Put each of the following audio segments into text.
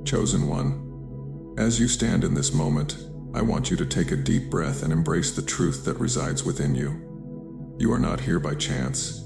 Chosen one, as you stand in this moment, I want you to take a deep breath and embrace the truth that resides within you. You are not here by chance.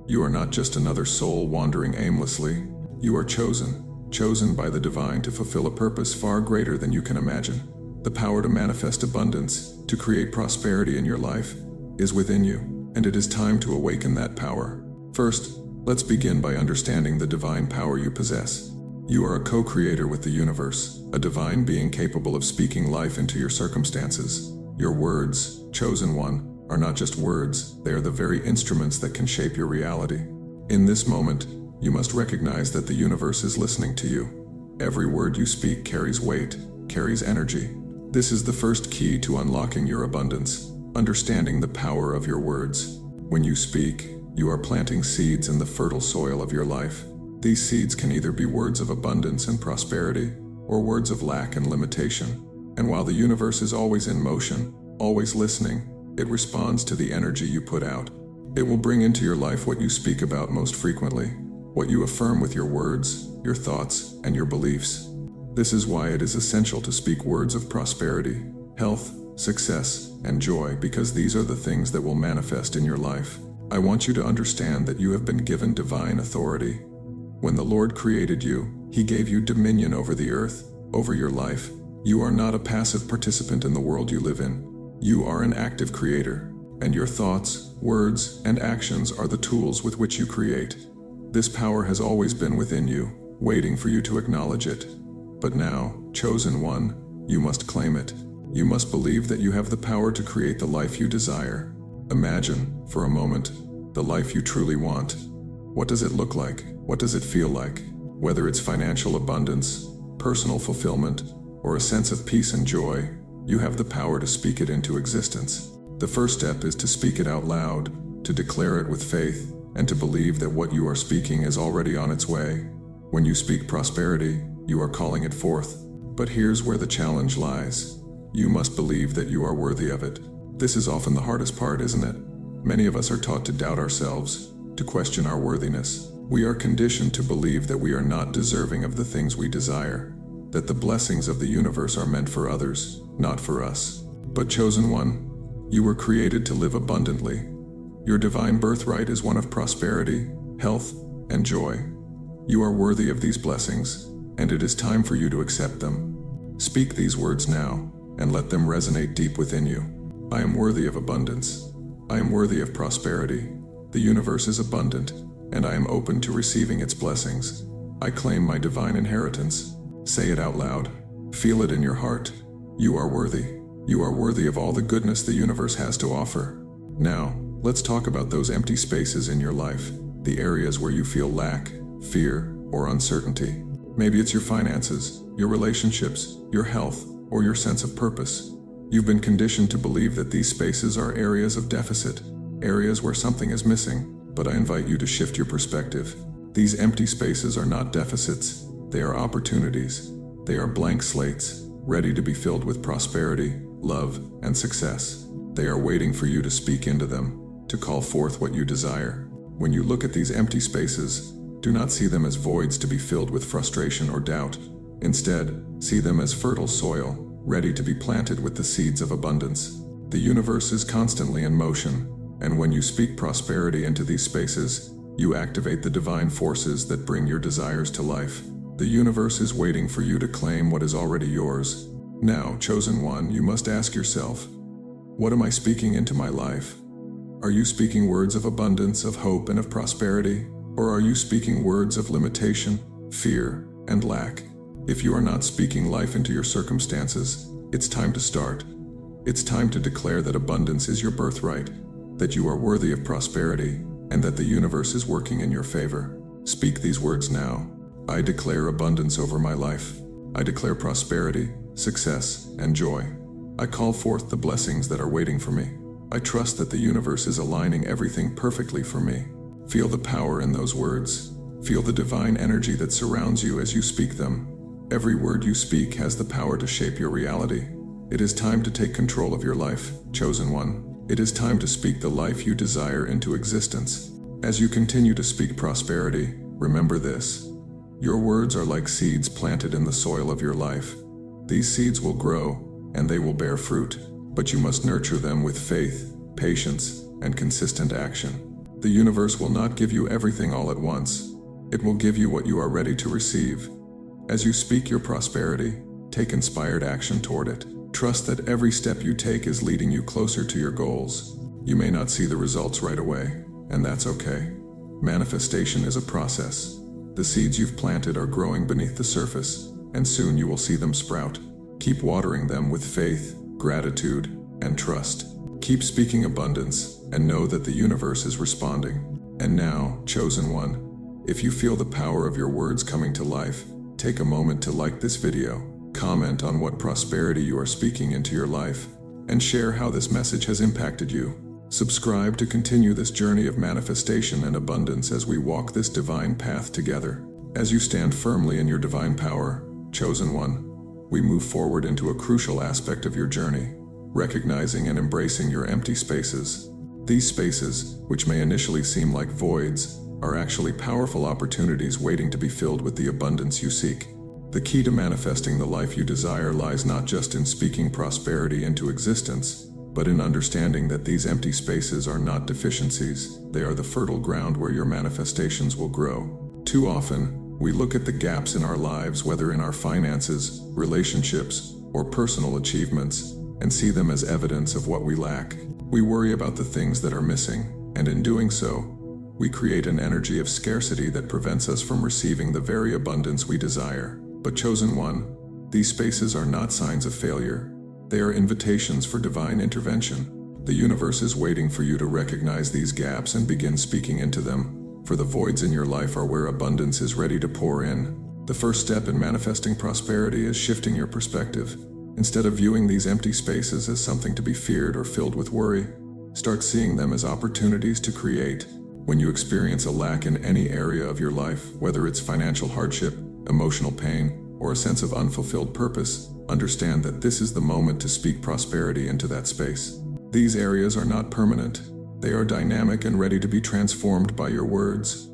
You are not just another soul wandering aimlessly. You are chosen by the divine to fulfill a purpose far greater than you can imagine. The power to manifest abundance, to create prosperity in your life, is within you, and it is time to awaken that power. First, let's begin by understanding the divine power you possess. You are a co-creator with the universe, a divine being capable of speaking life into your circumstances. Your words, chosen one, are not just words, they are the very instruments that can shape your reality. In this moment, you must recognize that the universe is listening to you. Every word you speak carries weight, carries energy. This is the first key to unlocking your abundance, understanding the power of your words. When you speak, you are planting seeds in the fertile soil of your life. These seeds can either be words of abundance and prosperity, or words of lack and limitation. And while the universe is always in motion, always listening, it responds to the energy you put out. It will bring into your life what you speak about most frequently, what you affirm with your words, your thoughts, and your beliefs. This is why it is essential to speak words of prosperity, health, success, and joy, because these are the things that will manifest in your life. I want you to understand that you have been given divine authority. When the Lord created you, He gave you dominion over the earth, over your life. You are not a passive participant in the world you live in. You are an active creator, and your thoughts, words, and actions are the tools with which you create. This power has always been within you, waiting for you to acknowledge it. But now, chosen one, you must claim it. You must believe that you have the power to create the life you desire. Imagine, for a moment, the life you truly want. What does it look like? What does it feel like? Whether it's financial abundance, personal fulfillment, or a sense of peace and joy, you have the power to speak it into existence. The first step is to speak it out loud, to declare it with faith, and to believe that what you are speaking is already on its way. When you speak prosperity, you are calling it forth. But here's where the challenge lies. You must believe that you are worthy of it. This is often the hardest part, isn't it? Many of us are taught to doubt ourselves, to question our worthiness. We are conditioned to believe that we are not deserving of the things we desire, that the blessings of the universe are meant for others, not for us. But chosen one, you were created to live abundantly. Your divine birthright is one of prosperity, health, and joy. You are worthy of these blessings, and it is time for you to accept them. Speak these words now, and let them resonate deep within you. I am worthy of abundance. I am worthy of prosperity. The universe is abundant, and I am open to receiving its blessings. I claim my divine inheritance. Say it out loud. Feel it in your heart. You are worthy. You are worthy of all the goodness the universe has to offer. Now, let's talk about those empty spaces in your life, the areas where you feel lack, fear, or uncertainty. Maybe it's your finances, your relationships, your health, or your sense of purpose. You've been conditioned to believe that these spaces are areas of deficit, areas where something is missing, but I invite you to shift your perspective. These empty spaces are not deficits, they are opportunities. They are blank slates, ready to be filled with prosperity, love, and success. They are waiting for you to speak into them, to call forth what you desire. When you look at these empty spaces, do not see them as voids to be filled with frustration or doubt. Instead, see them as fertile soil, ready to be planted with the seeds of abundance. The universe is constantly in motion, and when you speak prosperity into these spaces, you activate the divine forces that bring your desires to life. The universe is waiting for you to claim what is already yours. Now, chosen one, you must ask yourself, what am I speaking into my life? Are you speaking words of abundance, of hope, and of prosperity? Or are you speaking words of limitation, fear, and lack? If you are not speaking life into your circumstances, it's time to start. It's time to declare that abundance is your birthright, that you are worthy of prosperity, and that the universe is working in your favor. Speak these words now. I declare abundance over my life. I declare prosperity, success, and joy. I call forth the blessings that are waiting for me. I trust that the universe is aligning everything perfectly for me. Feel the power in those words. Feel the divine energy that surrounds you as you speak them. Every word you speak has the power to shape your reality. It is time to take control of your life, chosen one. It is time to speak the life you desire into existence. As you continue to speak prosperity, remember this. Your words are like seeds planted in the soil of your life. These seeds will grow, and they will bear fruit, but you must nurture them with faith, patience, and consistent action. The universe will not give you everything all at once. It will give you what you are ready to receive. As you speak your prosperity, take inspired action toward it. Trust that every step you take is leading you closer to your goals. You may not see the results right away, and that's okay. Manifestation is a process. The seeds you've planted are growing beneath the surface, and soon you will see them sprout. Keep watering them with faith, gratitude, and trust. Keep speaking abundance, and know that the universe is responding. And now, chosen one, if you feel the power of your words coming to life, take a moment to like this video, comment on what prosperity you are speaking into your life, and share how this message has impacted you. Subscribe to continue this journey of manifestation and abundance as we walk this divine path together. As you stand firmly in your divine power, chosen one, we move forward into a crucial aspect of your journey, recognizing and embracing your empty spaces. These spaces, which may initially seem like voids, are actually powerful opportunities waiting to be filled with the abundance you seek. The key to manifesting the life you desire lies not just in speaking prosperity into existence, but in understanding that these empty spaces are not deficiencies. They are the fertile ground where your manifestations will grow. Too often, we look at the gaps in our lives, whether in our finances, relationships, or personal achievements, and see them as evidence of what we lack. We worry about the things that are missing, and in doing so, we create an energy of scarcity that prevents us from receiving the very abundance we desire. But chosen one, these spaces are not signs of failure. They are invitations for divine intervention. The universe is waiting for you to recognize these gaps and begin speaking into them, for the voids in your life are where abundance is ready to pour in. The first step in manifesting prosperity is shifting your perspective. Instead of viewing these empty spaces as something to be feared or filled with worry, start seeing them as opportunities to create. When you experience a lack in any area of your life, whether it's financial hardship, emotional pain, or a sense of unfulfilled purpose, understand that this is the moment to speak prosperity into that space. These areas are not permanent. They are dynamic and ready to be transformed by your words.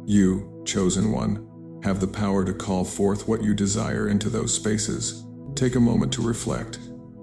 You, chosen one, have the power to call forth what you desire into those spaces. Take a moment to reflect.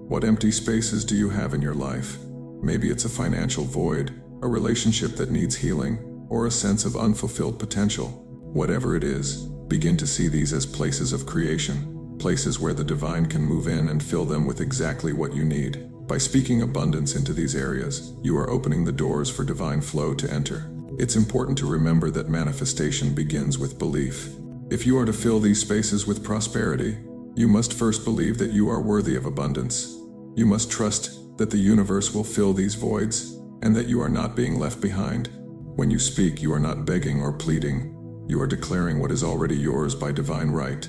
What empty spaces do you have in your life? Maybe it's a financial void, a relationship that needs healing, or a sense of unfulfilled potential. Whatever it is, begin to see these as places of creation. Places where the divine can move in and fill them with exactly what you need. By speaking abundance into these areas, you are opening the doors for divine flow to enter. It's important to remember that manifestation begins with belief. If you are to fill these spaces with prosperity, you must first believe that you are worthy of abundance. You must trust that the universe will fill these voids, and that you are not being left behind. When you speak, you are not begging or pleading. You are declaring what is already yours by divine right.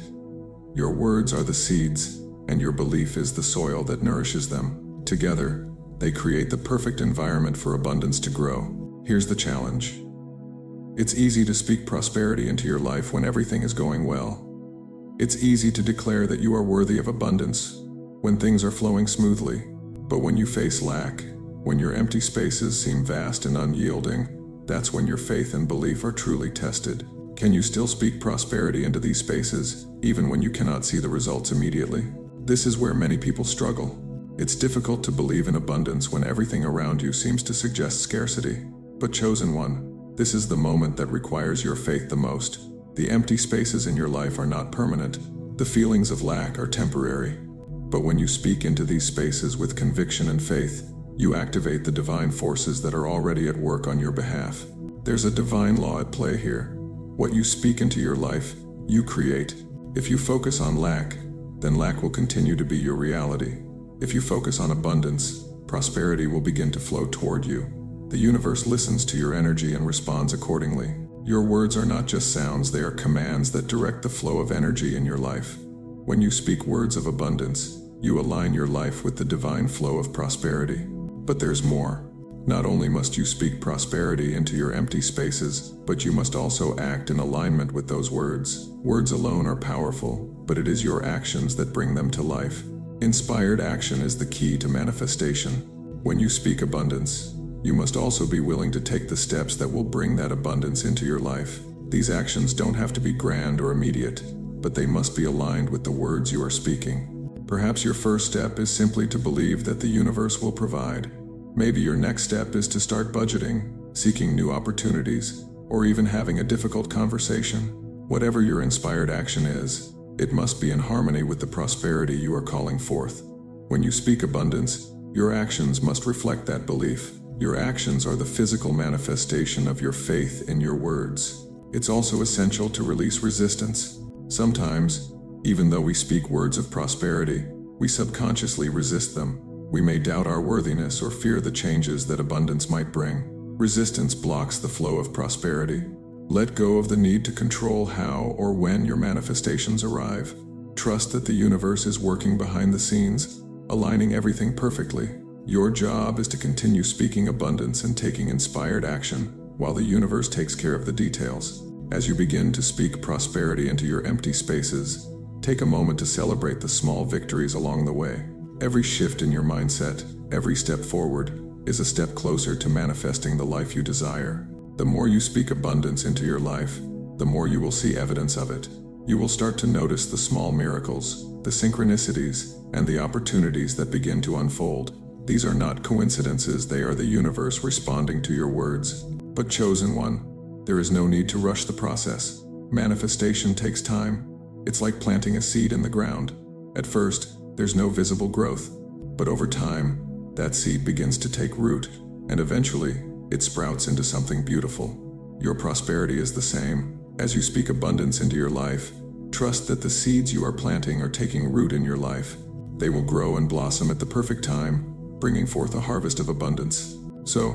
Your words are the seeds, and your belief is the soil that nourishes them. Together, they create the perfect environment for abundance to grow. Here's the challenge. It's easy to speak prosperity into your life when everything is going well. It's easy to declare that you are worthy of abundance when things are flowing smoothly. But when you face lack, when your empty spaces seem vast and unyielding, that's when your faith and belief are truly tested. Can you still speak prosperity into these spaces, even when you cannot see the results immediately? This is where many people struggle. It's difficult to believe in abundance when everything around you seems to suggest scarcity. But chosen one, this is the moment that requires your faith the most. The empty spaces in your life are not permanent. The feelings of lack are temporary. But when you speak into these spaces with conviction and faith, you activate the divine forces that are already at work on your behalf. There's a divine law at play here. What you speak into your life, you create. If you focus on lack, then lack will continue to be your reality. If you focus on abundance, prosperity will begin to flow toward you. The universe listens to your energy and responds accordingly. Your words are not just sounds, they are commands that direct the flow of energy in your life. When you speak words of abundance, you align your life with the divine flow of prosperity. But there's more. Not only must you speak prosperity into your empty spaces, but you must also act in alignment with those words. Words alone are powerful, but it is your actions that bring them to life. Inspired action is the key to manifestation. When you speak abundance, you must also be willing to take the steps that will bring that abundance into your life. These actions don't have to be grand or immediate, but they must be aligned with the words you are speaking. Perhaps your first step is simply to believe that the universe will provide. Maybe your next step is to start budgeting, seeking new opportunities, or even having a difficult conversation. Whatever your inspired action is, it must be in harmony with the prosperity you are calling forth. When you speak abundance, your actions must reflect that belief. Your actions are the physical manifestation of your faith in your words. It's also essential to release resistance. Sometimes, even though we speak words of prosperity, we subconsciously resist them. We may doubt our worthiness or fear the changes that abundance might bring. Resistance blocks the flow of prosperity. Let go of the need to control how or when your manifestations arrive. Trust that the universe is working behind the scenes, aligning everything perfectly. Your job is to continue speaking abundance and taking inspired action, while the universe takes care of the details. As you begin to speak prosperity into your empty spaces, take a moment to celebrate the small victories along the way. Every shift in your mindset, every step forward, is a step closer to manifesting the life you desire. The more you speak abundance into your life, the more you will see evidence of it. You will start to notice the small miracles, the synchronicities, and the opportunities that begin to unfold. These are not coincidences, they are the universe responding to your words. But chosen one, there is no need to rush the process. Manifestation takes time. It's like planting a seed in the ground. At first, there's no visible growth, but over time, that seed begins to take root, and eventually, it sprouts into something beautiful. Your prosperity is the same. As you speak abundance into your life, trust that the seeds you are planting are taking root in your life. They will grow and blossom at the perfect time, bringing forth a harvest of abundance. So,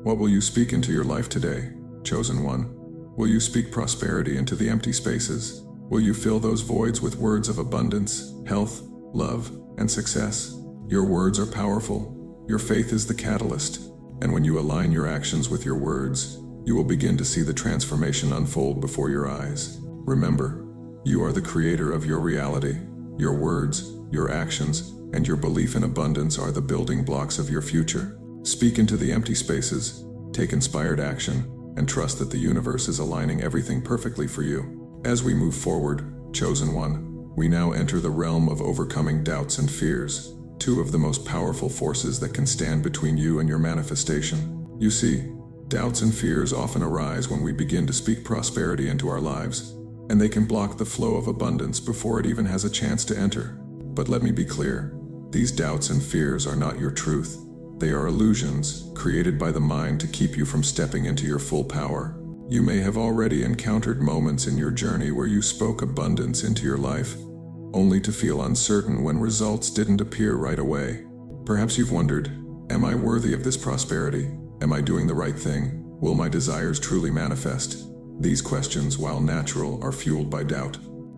what will you speak into your life today, chosen one? Will you speak prosperity into the empty spaces? Will you fill those voids with words of abundance, health, love, and success? Your words are powerful. Your faith is the catalyst. And when you align your actions with your words, you will begin to see the transformation unfold before your eyes. Remember, you are the creator of your reality. Your words, your actions, and your belief in abundance are the building blocks of your future. Speak into the empty spaces, take inspired action, and trust that the universe is aligning everything perfectly for you. As we move forward, chosen one, we now enter the realm of overcoming doubts and fears, two of the most powerful forces that can stand between you and your manifestation. You see, doubts and fears often arise when we begin to speak prosperity into our lives, and they can block the flow of abundance before it even has a chance to enter. But let me be clear, these doubts and fears are not your truth. They are illusions created by the mind to keep you from stepping into your full power. You may have already encountered moments in your journey where you spoke abundance into your life, only to feel uncertain when results didn't appear right away. Perhaps you've wondered, am I worthy of this prosperity? Am I doing the right thing? Will my desires truly manifest? These questions, while natural, are fueled by doubt.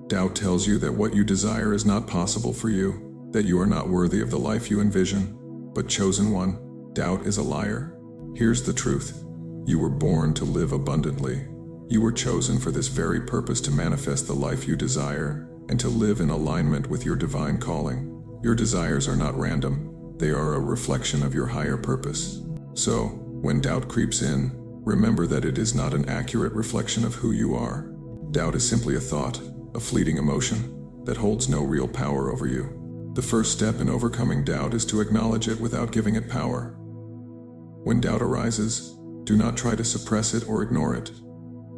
Doubt tells you that what you desire is not possible for you, that you are not worthy of the life you envision. But chosen one, doubt is a liar. Here's the truth. You were born to live abundantly. You were chosen for this very purpose, to manifest the life you desire and to live in alignment with your divine calling. Your desires are not random. They are a reflection of your higher purpose. So, when doubt creeps in, remember that it is not an accurate reflection of who you are. Doubt is simply a thought, a fleeting emotion, that holds no real power over you. The first step in overcoming doubt is to acknowledge it without giving it power. When doubt arises, do not try to suppress it or ignore it.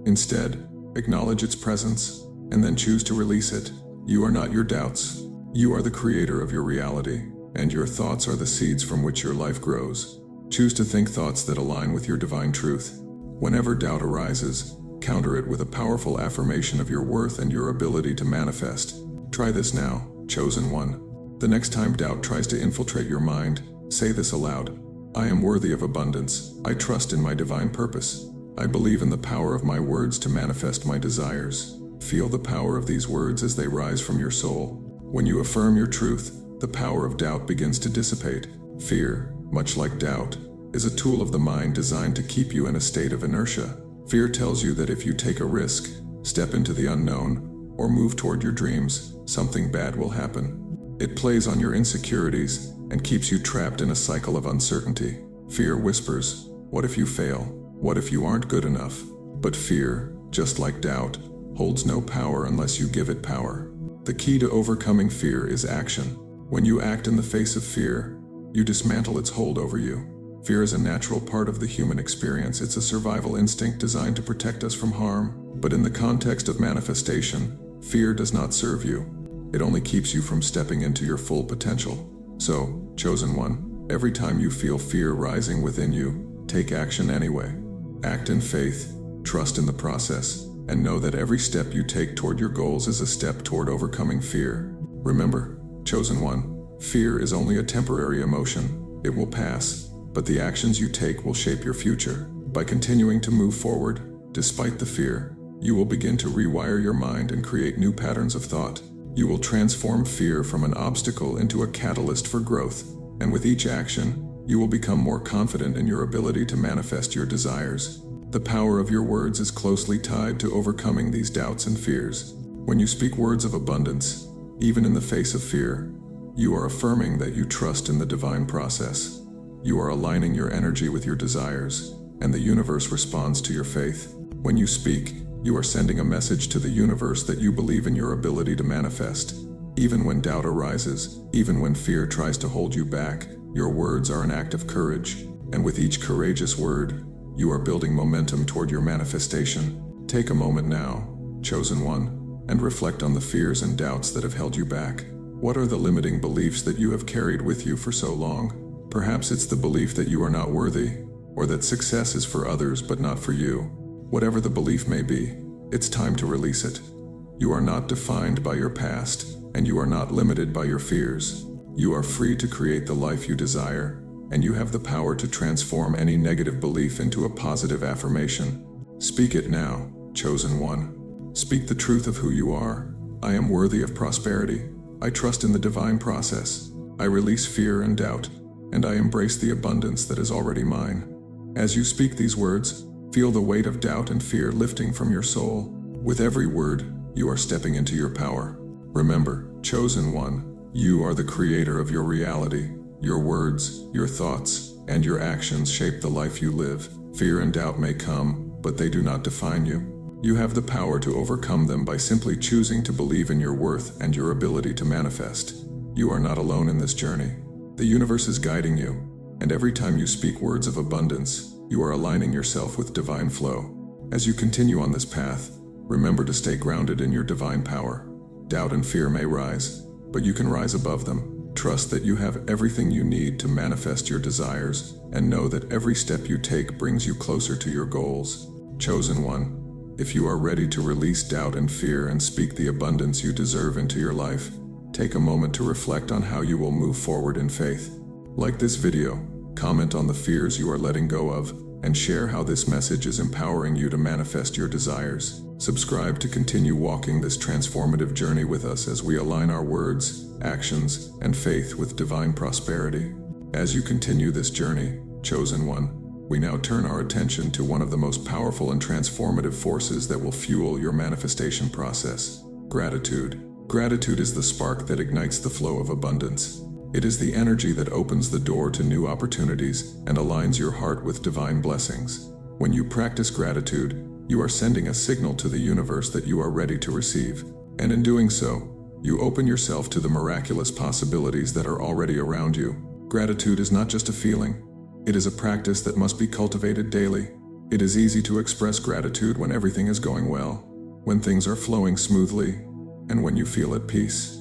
Instead, acknowledge its presence, and then choose to release it. You are not your doubts. You are the creator of your reality, and your thoughts are the seeds from which your life grows. Choose to think thoughts that align with your divine truth. Whenever doubt arises, counter it with a powerful affirmation of your worth and your ability to manifest. Try this now, chosen one. The next time doubt tries to infiltrate your mind, say this aloud. I am worthy of abundance. I trust in my divine purpose. I believe in the power of my words to manifest my desires. Feel the power of these words as they rise from your soul. When you affirm your truth, the power of doubt begins to dissipate. Fear, much like doubt, is a tool of the mind designed to keep you in a state of inertia. Fear tells you that if you take a risk, step into the unknown, or move toward your dreams, something bad will happen. It plays on your insecurities and keeps you trapped in a cycle of uncertainty. Fear whispers, what if you fail? What if you aren't good enough? But fear, just like doubt, holds no power unless you give it power. The key to overcoming fear is action. When you act in the face of fear, you dismantle its hold over you. Fear is a natural part of the human experience. It's a survival instinct designed to protect us from harm. But in the context of manifestation, fear does not serve you. It only keeps you from stepping into your full potential. So, chosen one, every time you feel fear rising within you, take action anyway. Act in faith, trust in the process, and know that every step you take toward your goals is a step toward overcoming fear. Remember, chosen one, fear is only a temporary emotion. It will pass, but the actions you take will shape your future. By continuing to move forward, despite the fear, you will begin to rewire your mind and create new patterns of thought. You will transform fear from an obstacle into a catalyst for growth, and with each action, you will become more confident in your ability to manifest your desires. The power of your words is closely tied to overcoming these doubts and fears. When you speak words of abundance, even in the face of fear, you are affirming that you trust in the divine process. You are aligning your energy with your desires, and the universe responds to your faith. When you speak, you are sending a message to the universe that you believe in your ability to manifest. Even when doubt arises, even when fear tries to hold you back, your words are an act of courage, and with each courageous word, you are building momentum toward your manifestation. Take a moment now, chosen one, and reflect on the fears and doubts that have held you back. What are the limiting beliefs that you have carried with you for so long? Perhaps it's the belief that you are not worthy, or that success is for others but not for you. Whatever the belief may be, it's time to release it. You are not defined by your past, and you are not limited by your fears. You are free to create the life you desire, and you have the power to transform any negative belief into a positive affirmation. Speak it now, chosen one. Speak the truth of who you are. I am worthy of prosperity. I trust in the divine process. I release fear and doubt, and I embrace the abundance that is already mine. As you speak these words, feel the weight of doubt and fear lifting from your soul. With every word, you are stepping into your power. Remember, chosen one, you are the creator of your reality. Your words, your thoughts, and your actions shape the life you live. Fear and doubt may come, but they do not define you. You have the power to overcome them by simply choosing to believe in your worth and your ability to manifest. You are not alone in this journey. The universe is guiding you, and every time you speak words of abundance, you are aligning yourself with divine flow. As you continue on this path, remember to stay grounded in your divine power. Doubt and fear may rise, but you can rise above them. Trust that you have everything you need to manifest your desires, and know that every step you take brings you closer to your goals. Chosen one, if you are ready to release doubt and fear and speak the abundance you deserve into your life, take a moment to reflect on how you will move forward in faith. Like this video, comment on the fears you are letting go of, and share how this message is empowering you to manifest your desires. Subscribe to continue walking this transformative journey with us as we align our words, actions, and faith with divine prosperity. As you continue this journey, chosen one, we now turn our attention to one of the most powerful and transformative forces that will fuel your manifestation process: gratitude. Gratitude is the spark that ignites the flow of abundance. It is the energy that opens the door to new opportunities and aligns your heart with divine blessings. When you practice gratitude, you are sending a signal to the universe that you are ready to receive. And in doing so, you open yourself to the miraculous possibilities that are already around you. Gratitude is not just a feeling. It is a practice that must be cultivated daily. It is easy to express gratitude when everything is going well, when things are flowing smoothly, and when you feel at peace.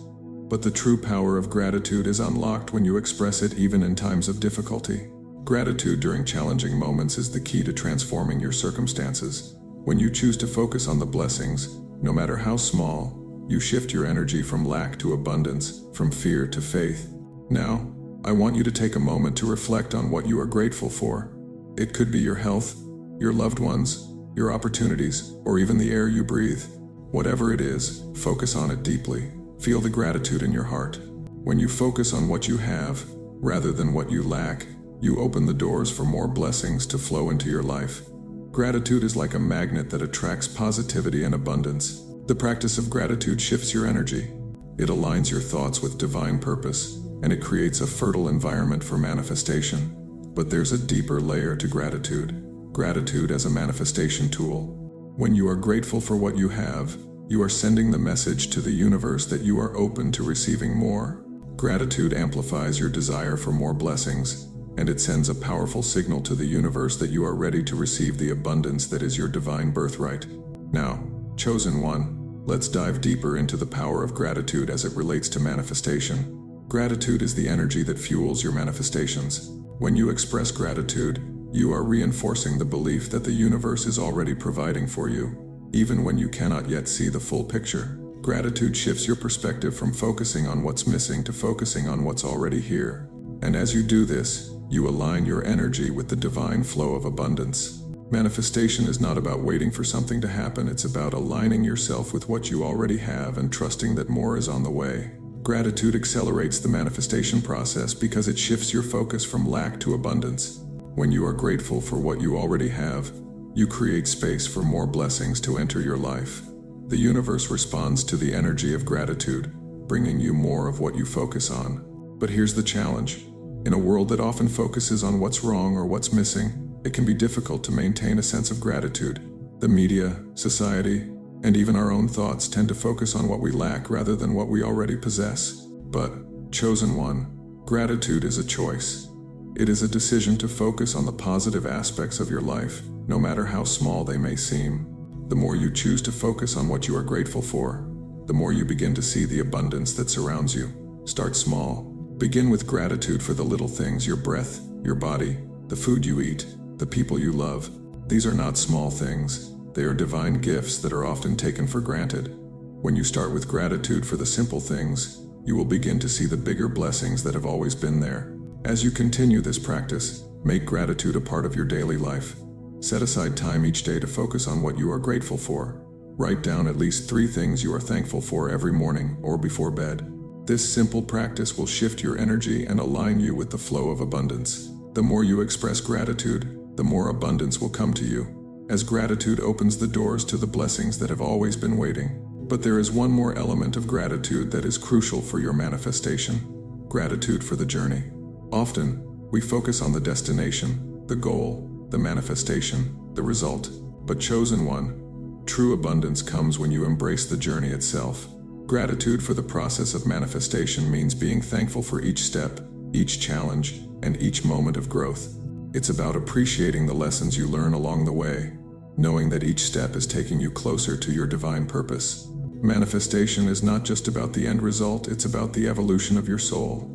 But the true power of gratitude is unlocked when you express it even in times of difficulty. Gratitude during challenging moments is the key to transforming your circumstances. When you choose to focus on the blessings, no matter how small, you shift your energy from lack to abundance, from fear to faith. Now, I want you to take a moment to reflect on what you are grateful for. It could be your health, your loved ones, your opportunities, or even the air you breathe. Whatever it is, focus on it deeply. Feel the gratitude in your heart. When you focus on what you have, rather than what you lack, you open the doors for more blessings to flow into your life. Gratitude is like a magnet that attracts positivity and abundance. The practice of gratitude shifts your energy. It aligns your thoughts with divine purpose, and it creates a fertile environment for manifestation. But there's a deeper layer to gratitude. Gratitude as a manifestation tool. When you are grateful for what you have, you are sending the message to the universe that you are open to receiving more. Gratitude amplifies your desire for more blessings, and it sends a powerful signal to the universe that you are ready to receive the abundance that is your divine birthright. Now, chosen one, let's dive deeper into the power of gratitude as it relates to manifestation. Gratitude is the energy that fuels your manifestations. When you express gratitude, you are reinforcing the belief that the universe is already providing for you, even when you cannot yet see the full picture. Gratitude shifts your perspective from focusing on what's missing to focusing on what's already here. And as you do this, you align your energy with the divine flow of abundance. Manifestation is not about waiting for something to happen, it's about aligning yourself with what you already have and trusting that more is on the way. Gratitude accelerates the manifestation process because it shifts your focus from lack to abundance. When you are grateful for what you already have, you create space for more blessings to enter your life. The universe responds to the energy of gratitude, bringing you more of what you focus on. But here's the challenge. In a world that often focuses on what's wrong or what's missing, it can be difficult to maintain a sense of gratitude. The media, society, and even our own thoughts tend to focus on what we lack rather than what we already possess. But, chosen one, gratitude is a choice. It is a decision to focus on the positive aspects of your life, no matter how small they may seem. The more you choose to focus on what you are grateful for, the more you begin to see the abundance that surrounds you. Start small. Begin with gratitude for the little things: your breath, your body, the food you eat, the people you love. These are not small things. They are divine gifts that are often taken for granted. When you start with gratitude for the simple things, you will begin to see the bigger blessings that have always been there. As you continue this practice, make gratitude a part of your daily life. Set aside time each day to focus on what you are grateful for. Write down at least 3 things you are thankful for every morning or before bed. This simple practice will shift your energy and align you with the flow of abundance. The more you express gratitude, the more abundance will come to you, as gratitude opens the doors to the blessings that have always been waiting. But there is one more element of gratitude that is crucial for your manifestation: gratitude for the journey. Often, we focus on the destination, the goal, the manifestation, the result. But chosen one, true abundance comes when you embrace the journey itself. Gratitude for the process of manifestation means being thankful for each step, each challenge, and each moment of growth. It's about appreciating the lessons you learn along the way, knowing that each step is taking you closer to your divine purpose. Manifestation is not just about the end result, it's about the evolution of your soul.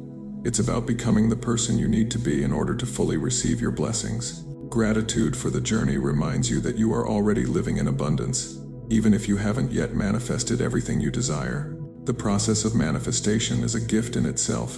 It's about becoming the person you need to be in order to fully receive your blessings. Gratitude for the journey reminds you that you are already living in abundance, even if you haven't yet manifested everything you desire. The process of manifestation is a gift in itself,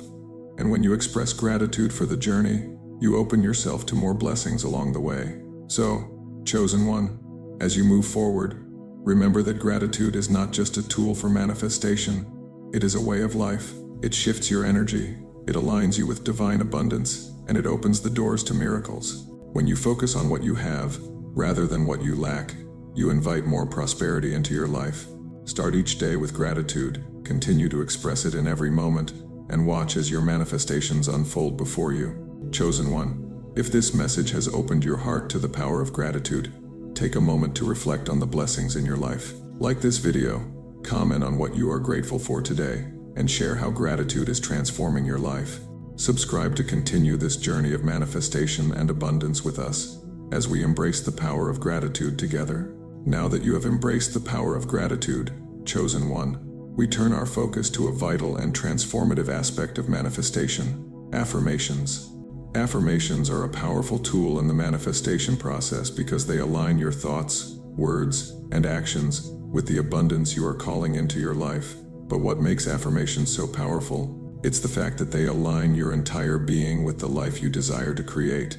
and when you express gratitude for the journey, you open yourself to more blessings along the way. So, chosen one, as you move forward, remember that gratitude is not just a tool for manifestation. It is a way of life. It shifts your energy, it aligns you with divine abundance, and it opens the doors to miracles. When you focus on what you have, rather than what you lack, you invite more prosperity into your life. Start each day with gratitude, continue to express it in every moment, and watch as your manifestations unfold before you. Chosen one, if this message has opened your heart to the power of gratitude, take a moment to reflect on the blessings in your life. Like this video, comment on what you are grateful for today, and share how gratitude is transforming your life. Subscribe to continue this journey of manifestation and abundance with us, as we embrace the power of gratitude together. Now that you have embraced the power of gratitude, chosen one, we turn our focus to a vital and transformative aspect of manifestation: affirmations. Affirmations are a powerful tool in the manifestation process because they align your thoughts, words, and actions with the abundance you are calling into your life. But what makes affirmations so powerful? It's the fact that they align your entire being with the life you desire to create.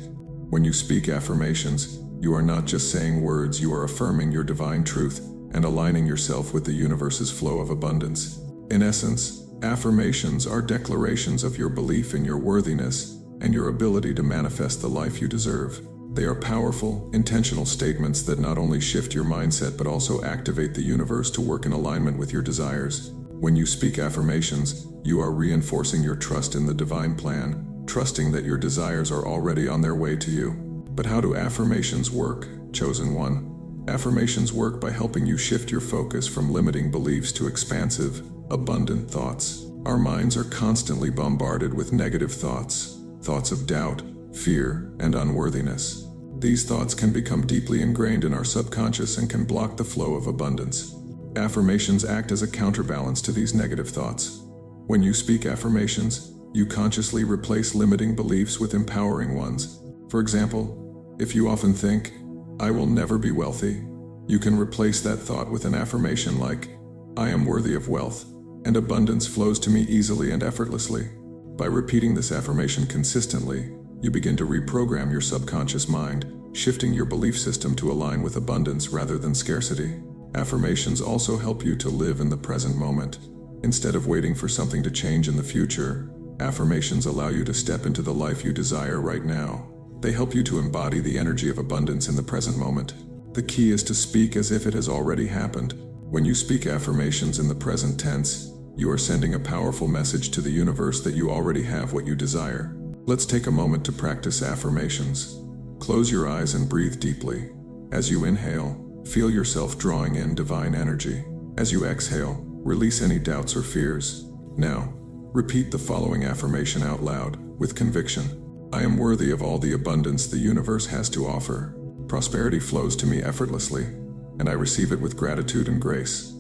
When you speak affirmations, you are not just saying words, you are affirming your divine truth and aligning yourself with the universe's flow of abundance. In essence, affirmations are declarations of your belief in your worthiness and your ability to manifest the life you deserve. They are powerful, intentional statements that not only shift your mindset but also activate the universe to work in alignment with your desires. When you speak affirmations, you are reinforcing your trust in the divine plan, trusting that your desires are already on their way to you. But how do affirmations work, chosen one? Affirmations work by helping you shift your focus from limiting beliefs to expansive, abundant thoughts. Our minds are constantly bombarded with negative thoughts of doubt, fear, and unworthiness. These thoughts can become deeply ingrained in our subconscious and can block the flow of abundance. Affirmations act as a counterbalance to these negative thoughts. When you speak affirmations, you consciously replace limiting beliefs with empowering ones. For example, if you often think, "I will never be wealthy," you can replace that thought with an affirmation like, "I am worthy of wealth, and abundance flows to me easily and effortlessly." By repeating this affirmation consistently, you begin to reprogram your subconscious mind, shifting your belief system to align with abundance rather than scarcity. Affirmations also help you to live in the present moment. Instead of waiting for something to change in the future, affirmations allow you to step into the life you desire right now. They help you to embody the energy of abundance in the present moment. The key is to speak as if it has already happened. When you speak affirmations in the present tense, you are sending a powerful message to the universe that you already have what you desire. Let's take a moment to practice affirmations. Close your eyes and breathe deeply. As you inhale, feel yourself drawing in divine energy. As you exhale, release any doubts or fears. Now, repeat the following affirmation out loud, with conviction. I am worthy of all the abundance the universe has to offer. Prosperity flows to me effortlessly, and I receive it with gratitude and grace.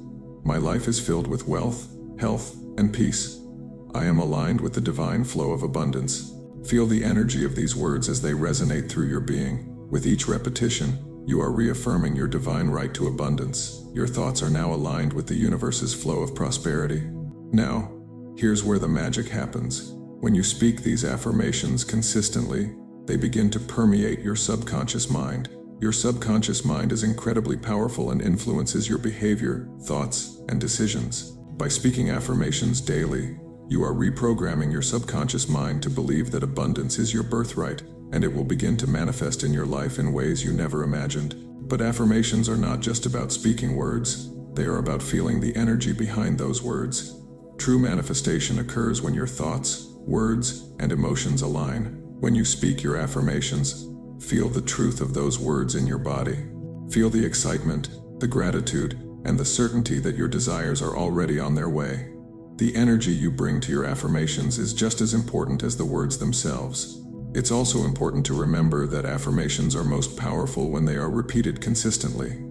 My life is filled with wealth, health, and peace. I am aligned with the divine flow of abundance. Feel the energy of these words as they resonate through your being. With each repetition, you are reaffirming your divine right to abundance. Your thoughts are now aligned with the universe's flow of prosperity. Now, here's where the magic happens. When you speak these affirmations consistently, they begin to permeate your subconscious mind. Your subconscious mind is incredibly powerful and influences your behavior, thoughts, and decisions. By speaking affirmations daily, you are reprogramming your subconscious mind to believe that abundance is your birthright, and it will begin to manifest in your life in ways you never imagined. But affirmations are not just about speaking words, they are about feeling the energy behind those words. True manifestation occurs when your thoughts, words, and emotions align. When you speak your affirmations, feel the truth of those words in your body. Feel the excitement, the gratitude, and the certainty that your desires are already on their way. The energy you bring to your affirmations is just as important as the words themselves. It's also important to remember that affirmations are most powerful when they are repeated consistently.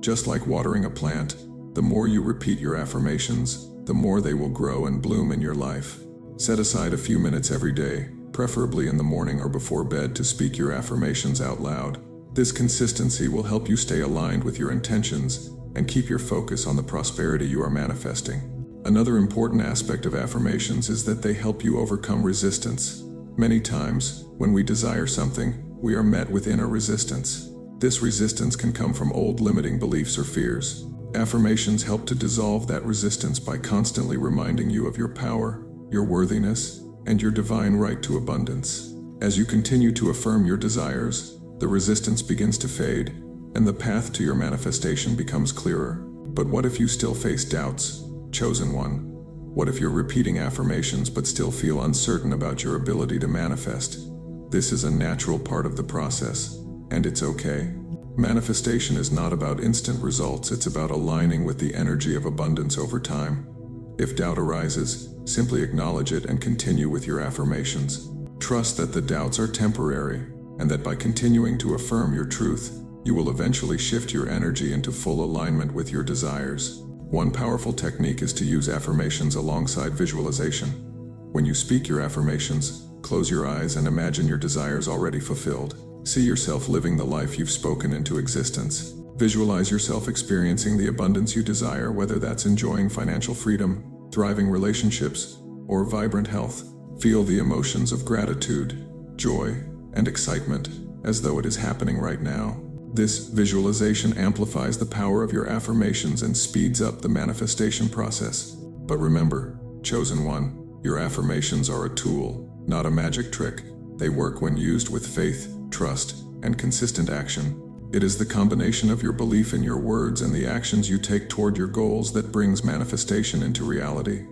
Just like watering a plant, the more you repeat your affirmations, the more they will grow and bloom in your life. Set aside a few minutes every day, preferably in the morning or before bed, to speak your affirmations out loud. This consistency will help you stay aligned with your intentions and keep your focus on the prosperity you are manifesting. Another important aspect of affirmations is that they help you overcome resistance. Many times, when we desire something, we are met with inner resistance. This resistance can come from old limiting beliefs or fears. Affirmations help to dissolve that resistance by constantly reminding you of your power, your worthiness, and your divine right to abundance. As you continue to affirm your desires, the resistance begins to fade, and the path to your manifestation becomes clearer. But what if you still face doubts, chosen one? What if you're repeating affirmations but still feel uncertain about your ability to manifest? This is a natural part of the process, and it's okay. Manifestation is not about instant results, it's about aligning with the energy of abundance over time. If doubt arises, simply acknowledge it and continue with your affirmations. Trust that the doubts are temporary, and that by continuing to affirm your truth, you will eventually shift your energy into full alignment with your desires. One powerful technique is to use affirmations alongside visualization. When you speak your affirmations, close your eyes and imagine your desires already fulfilled. See yourself living the life you've spoken into existence. Visualize yourself experiencing the abundance you desire, whether that's enjoying financial freedom, thriving relationships, or vibrant health. Feel the emotions of gratitude, joy, and excitement as though it is happening right now. This visualization amplifies the power of your affirmations and speeds up the manifestation process. But remember, chosen one, your affirmations are a tool, not a magic trick. They work when used with faith, trust, and consistent action. It is the combination of your belief in your words and the actions you take toward your goals that brings manifestation into reality.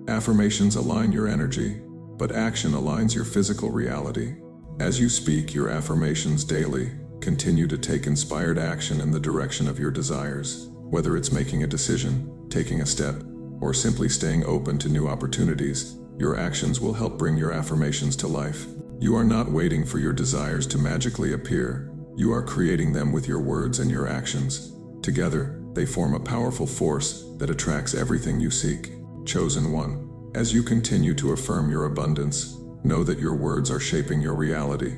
Affirmations align your energy, but action aligns your physical reality. As you speak your affirmations daily, Continue to take inspired action in the direction of your desires. Whether it's making a decision, taking a step, or simply staying open to new opportunities, your actions will help bring your affirmations to life. You are not waiting for your desires to magically appear. You are creating them with your words and your actions. Together, they form a powerful force that attracts everything you seek. Chosen one, as you continue to affirm your abundance, know that your words are shaping your reality.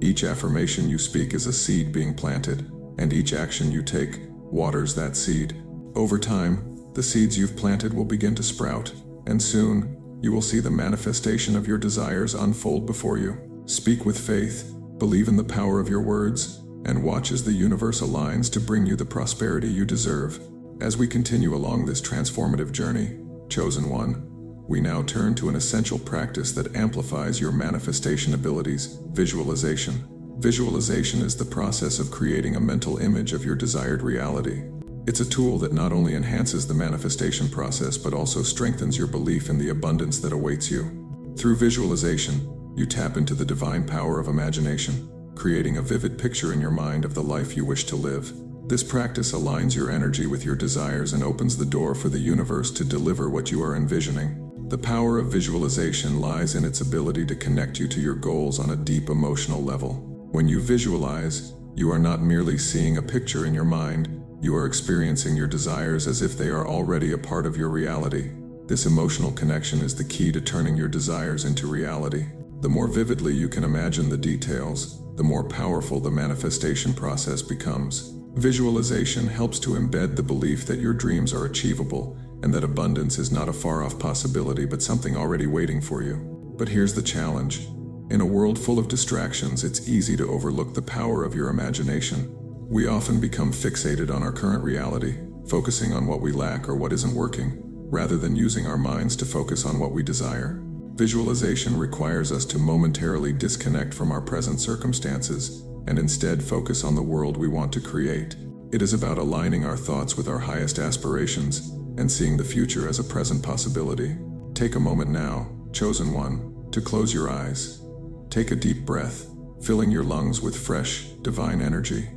Each affirmation you speak is a seed being planted, and each action you take waters that seed. Over time, the seeds you've planted will begin to sprout, and soon, you will see the manifestation of your desires unfold before you. Speak with faith, believe in the power of your words, and watch as the universe aligns to bring you the prosperity you deserve. As we continue along this transformative journey, chosen one, we now turn to an essential practice that amplifies your manifestation abilities: visualization. Visualization is the process of creating a mental image of your desired reality. It's a tool that not only enhances the manifestation process but also strengthens your belief in the abundance that awaits you. Through visualization, you tap into the divine power of imagination, creating a vivid picture in your mind of the life you wish to live. This practice aligns your energy with your desires and opens the door for the universe to deliver what you are envisioning. The power of visualization lies in its ability to connect you to your goals on a deep emotional level. When you visualize, you are not merely seeing a picture in your mind, you are experiencing your desires as if they are already a part of your reality. This emotional connection is the key to turning your desires into reality. The more vividly you can imagine the details, the more powerful the manifestation process becomes. Visualization helps to embed the belief that your dreams are achievable and that abundance is not a far-off possibility but something already waiting for you. But here's the challenge. In a world full of distractions, it's easy to overlook the power of your imagination. We often become fixated on our current reality, focusing on what we lack or what isn't working, rather than using our minds to focus on what we desire. Visualization requires us to momentarily disconnect from our present circumstances and instead focus on the world we want to create. It is about aligning our thoughts with our highest aspirations and seeing the future as a present possibility. Take a moment now, chosen one, to close your eyes. Take a deep breath, filling your lungs with fresh, divine energy.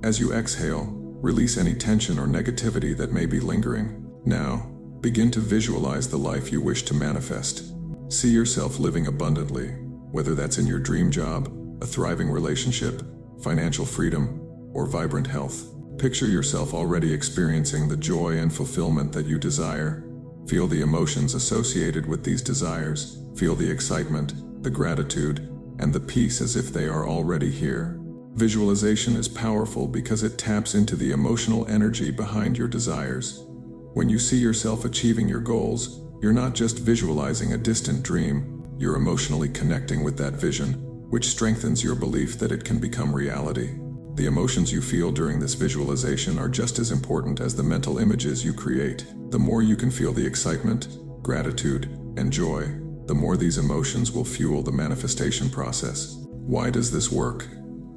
As you exhale, release any tension or negativity that may be lingering. Now, begin to visualize the life you wish to manifest. See yourself living abundantly, whether that's in your dream job, a thriving relationship, financial freedom, or vibrant health. Picture yourself already experiencing the joy and fulfillment that you desire. Feel the emotions associated with these desires. Feel the excitement, the gratitude, and the peace as if they are already here. Visualization is powerful because it taps into the emotional energy behind your desires. When you see yourself achieving your goals, you're not just visualizing a distant dream, you're emotionally connecting with that vision, which strengthens your belief that it can become reality. The emotions you feel during this visualization are just as important as the mental images you create. The more you can feel the excitement, gratitude, and joy, the more these emotions will fuel the manifestation process. Why does this work?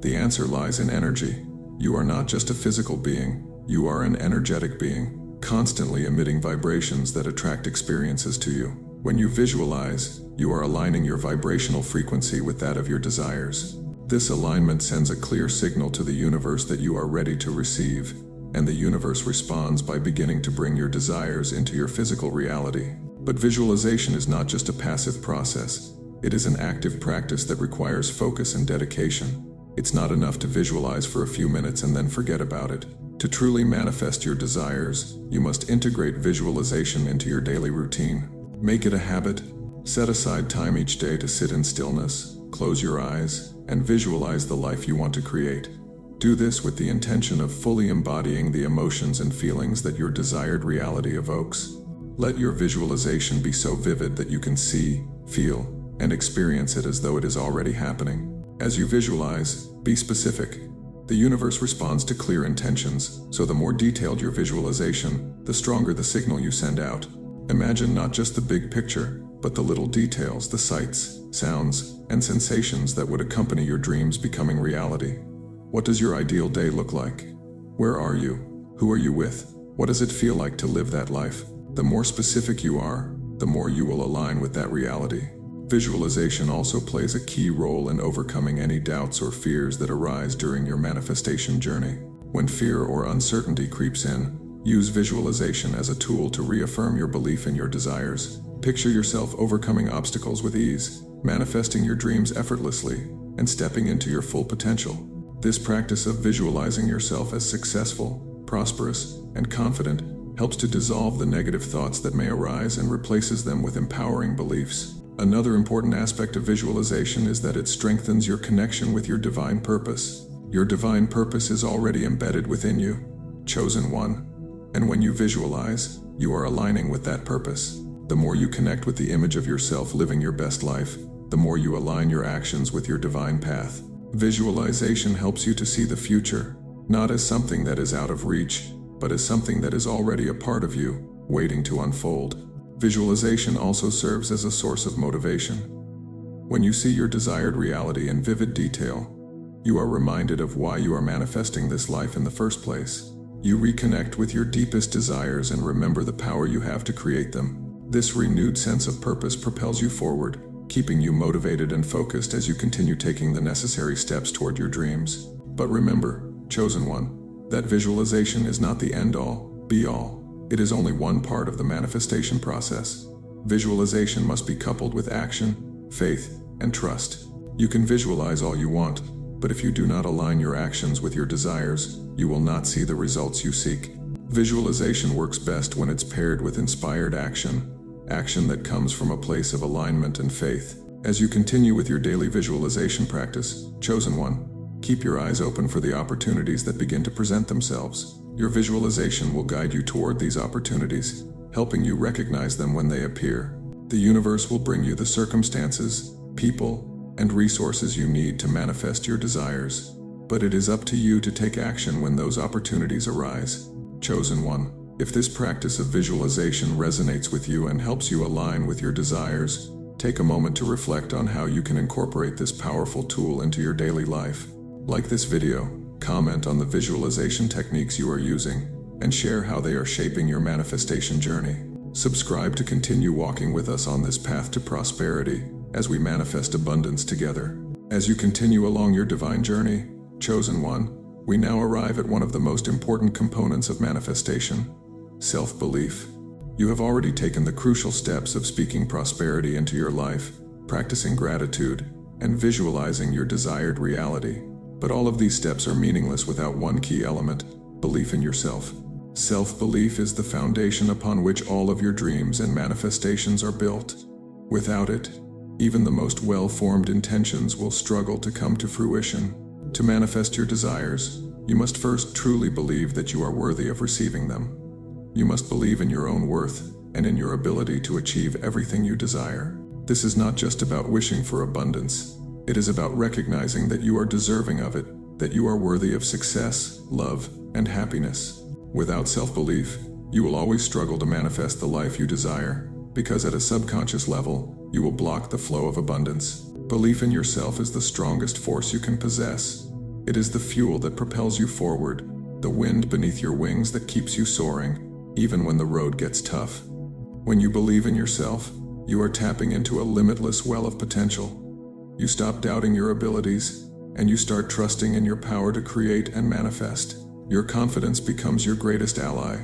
The answer lies in energy. You are not just a physical being, you are an energetic being, constantly emitting vibrations that attract experiences to you. When you visualize, you are aligning your vibrational frequency with that of your desires. This alignment sends a clear signal to the universe that you are ready to receive, and the universe responds by beginning to bring your desires into your physical reality. But visualization is not just a passive process. It is an active practice that requires focus and dedication. It's not enough to visualize for a few minutes and then forget about it. To truly manifest your desires, you must integrate visualization into your daily routine. Make it a habit. Set aside time each day to sit in stillness, close your eyes, and visualize the life you want to create. Do this with the intention of fully embodying the emotions and feelings that your desired reality evokes. Let your visualization be so vivid that you can see, feel, and experience it as though it is already happening. As you visualize, be specific. The universe responds to clear intentions, so the more detailed your visualization, the stronger the signal you send out. Imagine not just the big picture, but the little details, the sights, sounds, and sensations that would accompany your dreams becoming reality. What does your ideal day look like? Where are you? Who are you with? What does it feel like to live that life? The more specific you are, the more you will align with that reality. Visualization also plays a key role in overcoming any doubts or fears that arise during your manifestation journey. When fear or uncertainty creeps in, use visualization as a tool to reaffirm your belief in your desires. Picture yourself overcoming obstacles with ease, manifesting your dreams effortlessly, and stepping into your full potential. This practice of visualizing yourself as successful, prosperous, and confident helps to dissolve the negative thoughts that may arise and replaces them with empowering beliefs. Another important aspect of visualization is that it strengthens your connection with your divine purpose. Your divine purpose is already embedded within you, chosen one. And when you visualize, you are aligning with that purpose. The more you connect with the image of yourself living your best life, the more you align your actions with your divine path. Visualization helps you to see the future, not as something that is out of reach, but as something that is already a part of you, waiting to unfold. Visualization also serves as a source of motivation. When you see your desired reality in vivid detail, you are reminded of why you are manifesting this life in the first place. You reconnect with your deepest desires and remember the power you have to create them. This renewed sense of purpose propels you forward, keeping you motivated and focused as you continue taking the necessary steps toward your dreams. But remember, chosen one, that visualization is not the end-all, be-all. It is only one part of the manifestation process. Visualization must be coupled with action, faith, and trust. You can visualize all you want, but if you do not align your actions with your desires, you will not see the results you seek. Visualization works best when it's paired with inspired action that comes from a place of alignment and faith. As you continue with your daily visualization practice, chosen one, keep your eyes open for the opportunities that begin to present themselves. Your visualization will guide you toward these opportunities, helping you recognize them when they appear. The universe will bring you the circumstances, people, and resources you need to manifest your desires. But it is up to you to take action when those opportunities arise. Chosen one, if this practice of visualization resonates with you and helps you align with your desires, take a moment to reflect on how you can incorporate this powerful tool into your daily life. Like this video, comment on the visualization techniques you are using, and share how they are shaping your manifestation journey. Subscribe to continue walking with us on this path to prosperity as we manifest abundance together. As you continue along your divine journey, chosen one, we now arrive at one of the most important components of manifestation: self-belief. You have already taken the crucial steps of speaking prosperity into your life, practicing gratitude, and visualizing your desired reality. But all of these steps are meaningless without one key element: belief in yourself. Self-belief is the foundation upon which all of your dreams and manifestations are built. Without it, even the most well-formed intentions will struggle to come to fruition. To manifest your desires, you must first truly believe that you are worthy of receiving them. You must believe in your own worth and in your ability to achieve everything you desire. This is not just about wishing for abundance. It is about recognizing that you are deserving of it, that you are worthy of success, love, and happiness. Without self-belief, you will always struggle to manifest the life you desire, because at a subconscious level, you will block the flow of abundance. Belief in yourself is the strongest force you can possess. It is the fuel that propels you forward, the wind beneath your wings that keeps you soaring, even when the road gets tough. When you believe in yourself, you are tapping into a limitless well of potential. You stop doubting your abilities, and you start trusting in your power to create and manifest. Your confidence becomes your greatest ally,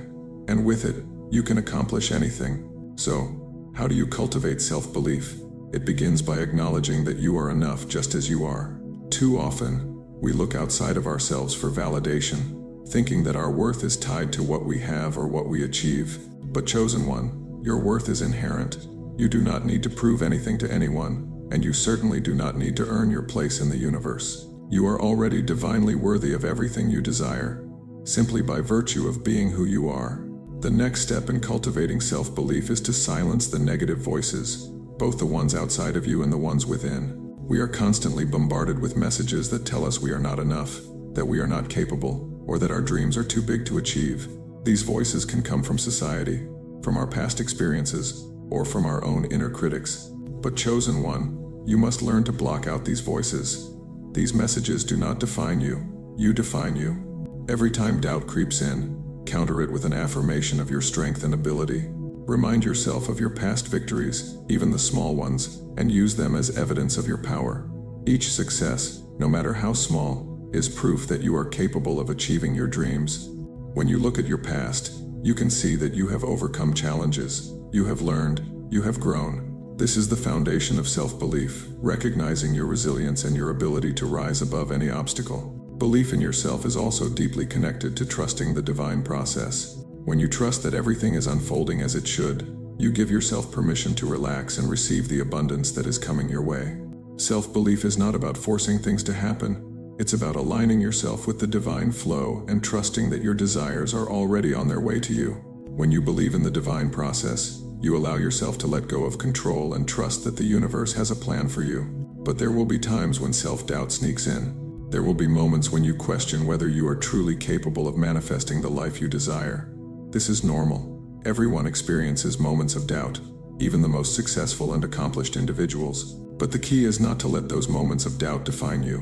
and with it, you can accomplish anything. So, how do you cultivate self-belief? It begins by acknowledging that you are enough just as you are. Too often, we look outside of ourselves for validation, thinking that our worth is tied to what we have or what we achieve. But chosen one, your worth is inherent. You do not need to prove anything to anyone, and you certainly do not need to earn your place in the universe. You are already divinely worthy of everything you desire, simply by virtue of being who you are. The next step in cultivating self-belief is to silence the negative voices, both the ones outside of you and the ones within. We are constantly bombarded with messages that tell us we are not enough, that we are not capable, or that our dreams are too big to achieve. These voices can come from society, from our past experiences, or from our own inner critics. But chosen one, you must learn to block out these voices. These messages do not define you, you define you. Every time doubt creeps in, counter it with an affirmation of your strength and ability. Remind yourself of your past victories, even the small ones, and use them as evidence of your power. Each success, no matter how small, is proof that you are capable of achieving your dreams. When you look at your past, you can see that you have overcome challenges, you have learned, you have grown. This is the foundation of self-belief, recognizing your resilience and your ability to rise above any obstacle. Belief in yourself is also deeply connected to trusting the divine process. When you trust that everything is unfolding as it should, you give yourself permission to relax and receive the abundance that is coming your way. Self-belief is not about forcing things to happen. It's about aligning yourself with the divine flow and trusting that your desires are already on their way to you. When you believe in the divine process, you allow yourself to let go of control and trust that the universe has a plan for you. But there will be times when self-doubt sneaks in. There will be moments when you question whether you are truly capable of manifesting the life you desire. This is normal. Everyone experiences moments of doubt, even the most successful and accomplished individuals. But the key is not to let those moments of doubt define you.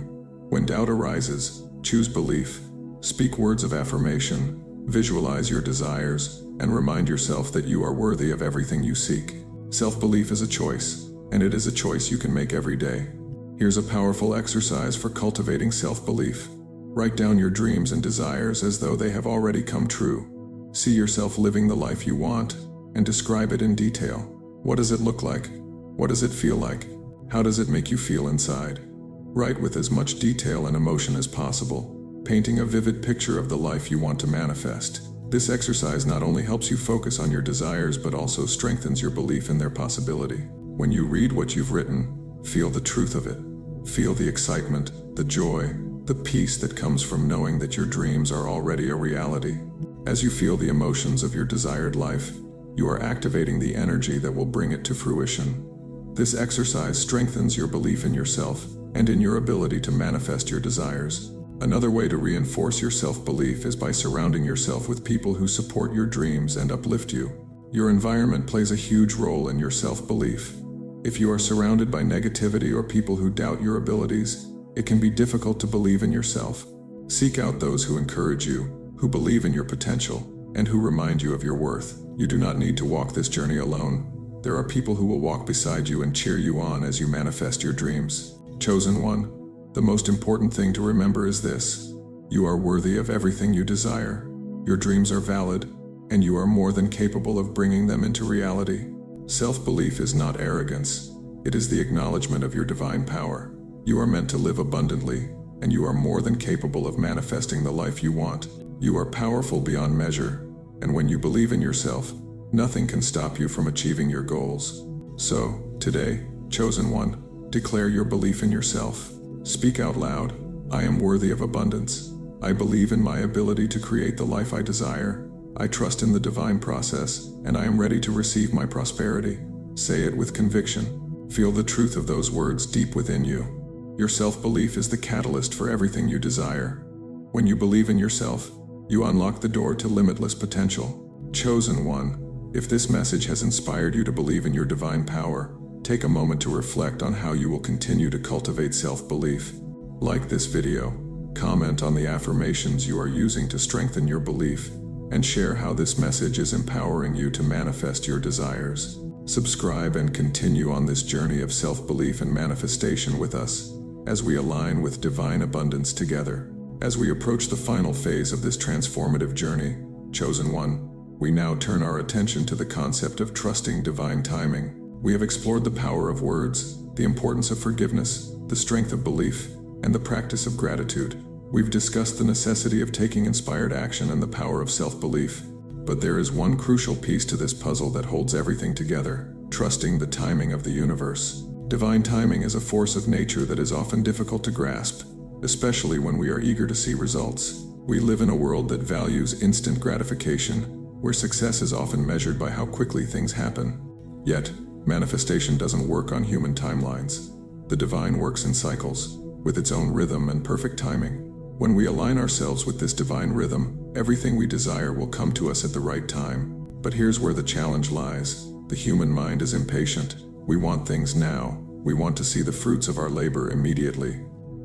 When doubt arises, choose belief. Speak words of affirmation, visualize your desires, and remind yourself that you are worthy of everything you seek. Self-belief is a choice, and it is a choice you can make every day. Here's a powerful exercise for cultivating self-belief. Write down your dreams and desires as though they have already come true. See yourself living the life you want, and describe it in detail. What does it look like? What does it feel like? How does it make you feel inside? Write with as much detail and emotion as possible, painting a vivid picture of the life you want to manifest. This exercise not only helps you focus on your desires but also strengthens your belief in their possibility. When you read what you've written, feel the truth of it. Feel the excitement, the joy, the peace that comes from knowing that your dreams are already a reality. As you feel the emotions of your desired life, you are activating the energy that will bring it to fruition. This exercise strengthens your belief in yourself and in your ability to manifest your desires. Another way to reinforce your self-belief is by surrounding yourself with people who support your dreams and uplift you. Your environment plays a huge role in your self-belief. If you are surrounded by negativity or people who doubt your abilities, it can be difficult to believe in yourself. Seek out those who encourage you, who believe in your potential, and who remind you of your worth. You do not need to walk this journey alone. There are people who will walk beside you and cheer you on as you manifest your dreams. Chosen one. The most important thing to remember is this: you are worthy of everything you desire. Your dreams are valid, and you are more than capable of bringing them into reality. Self-belief is not arrogance. It is the acknowledgement of your divine power. You are meant to live abundantly, and you are more than capable of manifesting the life you want. You are powerful beyond measure, and when you believe in yourself, nothing can stop you from achieving your goals. So, today, chosen one, declare your belief in yourself. Speak out loud, I am worthy of abundance. I believe in my ability to create the life I desire. I trust in the divine process, and I am ready to receive my prosperity. Say it with conviction. Feel the truth of those words deep within you. Your self-belief is the catalyst for everything you desire. When you believe in yourself, you unlock the door to limitless potential. Chosen one, if this message has inspired you to believe in your divine power, take a moment to reflect on how you will continue to cultivate self-belief. Like this video, comment on the affirmations you are using to strengthen your belief, and share how this message is empowering you to manifest your desires. Subscribe and continue on this journey of self-belief and manifestation with us, as we align with divine abundance together. As we approach the final phase of this transformative journey, chosen one, we now turn our attention to the concept of trusting divine timing. We have explored the power of words, the importance of forgiveness, the strength of belief, and the practice of gratitude. We've discussed the necessity of taking inspired action and the power of self-belief. But there is one crucial piece to this puzzle that holds everything together: trusting the timing of the universe. Divine timing is a force of nature that is often difficult to grasp, especially when we are eager to see results. We live in a world that values instant gratification, where success is often measured by how quickly things happen. Yet, manifestation doesn't work on human timelines. The divine works in cycles, with its own rhythm and perfect timing. When we align ourselves with this divine rhythm, everything we desire will come to us at the right time. But here's where the challenge lies. The human mind is impatient. We want things now. We want to see the fruits of our labor immediately.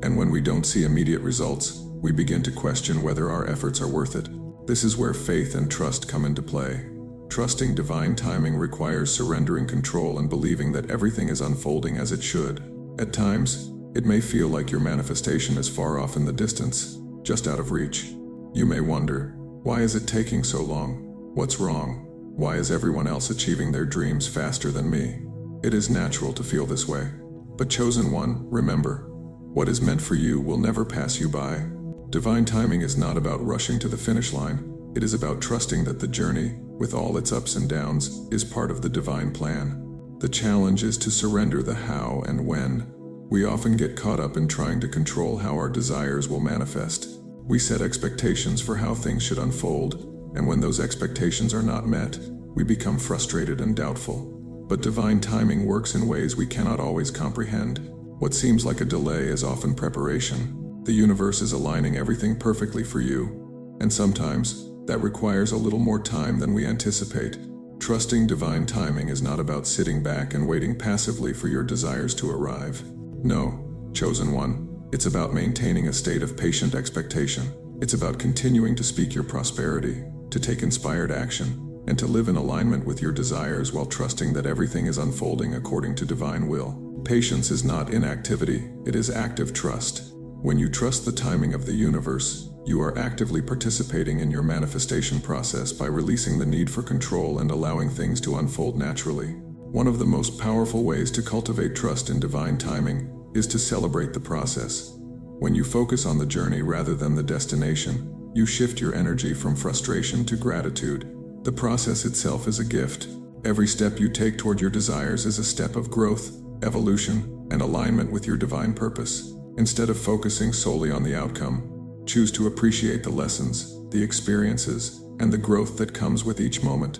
And when we don't see immediate results, we begin to question whether our efforts are worth it. This is where faith and trust come into play. Trusting divine timing requires surrendering control and believing that everything is unfolding as it should. At times, it may feel like your manifestation is far off in the distance, just out of reach. You may wonder, why is it taking so long? What's wrong? Why is everyone else achieving their dreams faster than me? It is natural to feel this way. But chosen one, remember, what is meant for you will never pass you by. Divine timing is not about rushing to the finish line. It is about trusting that the journey, with all its ups and downs, is part of the divine plan. The challenge is to surrender the how and when. We often get caught up in trying to control how our desires will manifest. We set expectations for how things should unfold, and when those expectations are not met, we become frustrated and doubtful. But divine timing works in ways we cannot always comprehend. What seems like a delay is often preparation. The universe is aligning everything perfectly for you, and sometimes that requires a little more time than we anticipate. Trusting divine timing is not about sitting back and waiting passively for your desires to arrive. No, chosen one, it's about maintaining a state of patient expectation. It's about continuing to speak your prosperity, to take inspired action, and to live in alignment with your desires while trusting that everything is unfolding according to divine will. Patience is not inactivity, it is active trust. When you trust the timing of the universe, you are actively participating in your manifestation process by releasing the need for control and allowing things to unfold naturally. One of the most powerful ways to cultivate trust in divine timing is to celebrate the process. When you focus on the journey rather than the destination, you shift your energy from frustration to gratitude. The process itself is a gift. Every step you take toward your desires is a step of growth, evolution, and alignment with your divine purpose. Instead of focusing solely on the outcome, choose to appreciate the lessons, the experiences, and the growth that comes with each moment.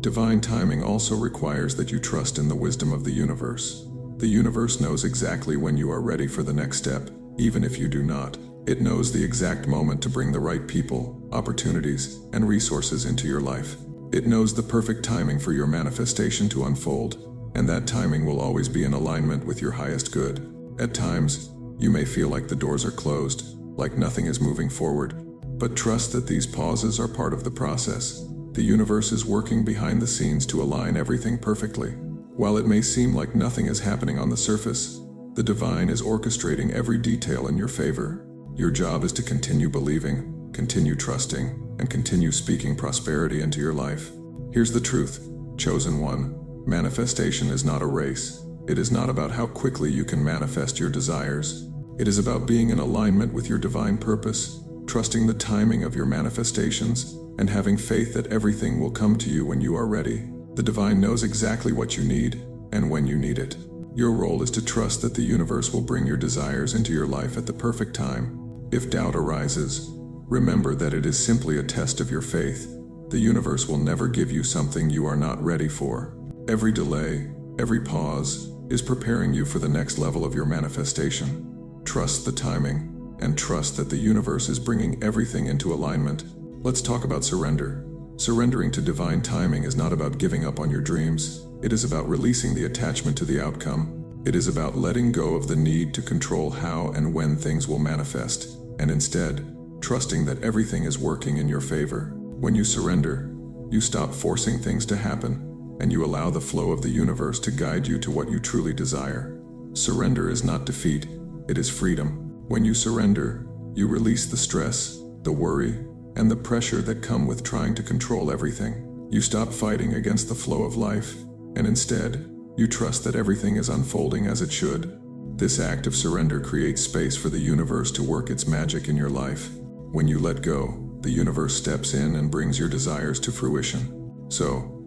Divine timing also requires that you trust in the wisdom of the universe. The universe knows exactly when you are ready for the next step, even if you do not. It knows the exact moment to bring the right people, opportunities, and resources into your life. It knows the perfect timing for your manifestation to unfold, and that timing will always be in alignment with your highest good. At times, you may feel like the doors are closed, like nothing is moving forward. But trust that these pauses are part of the process. The universe is working behind the scenes to align everything perfectly. While it may seem like nothing is happening on the surface, the divine is orchestrating every detail in your favor. Your job is to continue believing, continue trusting, and continue speaking prosperity into your life. Here's the truth, chosen one. Manifestation is not a race. It is not about how quickly you can manifest your desires. It is about being in alignment with your divine purpose, trusting the timing of your manifestations, and having faith that everything will come to you when you are ready. The divine knows exactly what you need, and when you need it. Your role is to trust that the universe will bring your desires into your life at the perfect time. If doubt arises, remember that it is simply a test of your faith. The universe will never give you something you are not ready for. Every delay, every pause, is preparing you for the next level of your manifestation. Trust the timing, and trust that the universe is bringing everything into alignment. Let's talk about surrender. Surrendering to divine timing is not about giving up on your dreams. It is about releasing the attachment to the outcome. It is about letting go of the need to control how and when things will manifest, and instead, trusting that everything is working in your favor. When you surrender, you stop forcing things to happen, and you allow the flow of the universe to guide you to what you truly desire. Surrender is not defeat, it is freedom. When you surrender, you release the stress, the worry, and the pressure that come with trying to control everything. You stop fighting against the flow of life, and instead, you trust that everything is unfolding as it should. This act of surrender creates space for the universe to work its magic in your life. When you let go, the universe steps in and brings your desires to fruition. So,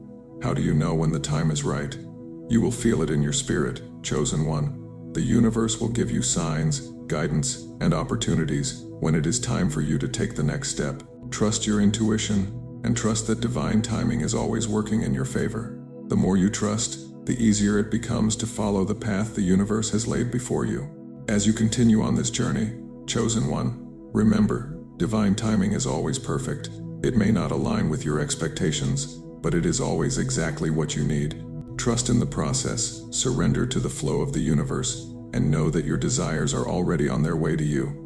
how do you know when the time is right? You will feel it in your spirit, chosen one. The universe will give you signs, guidance, and opportunities when it is time for you to take the next step. Trust your intuition, and trust that divine timing is always working in your favor. The more you trust, the easier it becomes to follow the path the universe has laid before you. As you continue on this journey, chosen one, remember, divine timing is always perfect. It may not align with your expectations, but it is always exactly what you need. Trust in the process, surrender to the flow of the universe, and know that your desires are already on their way to you.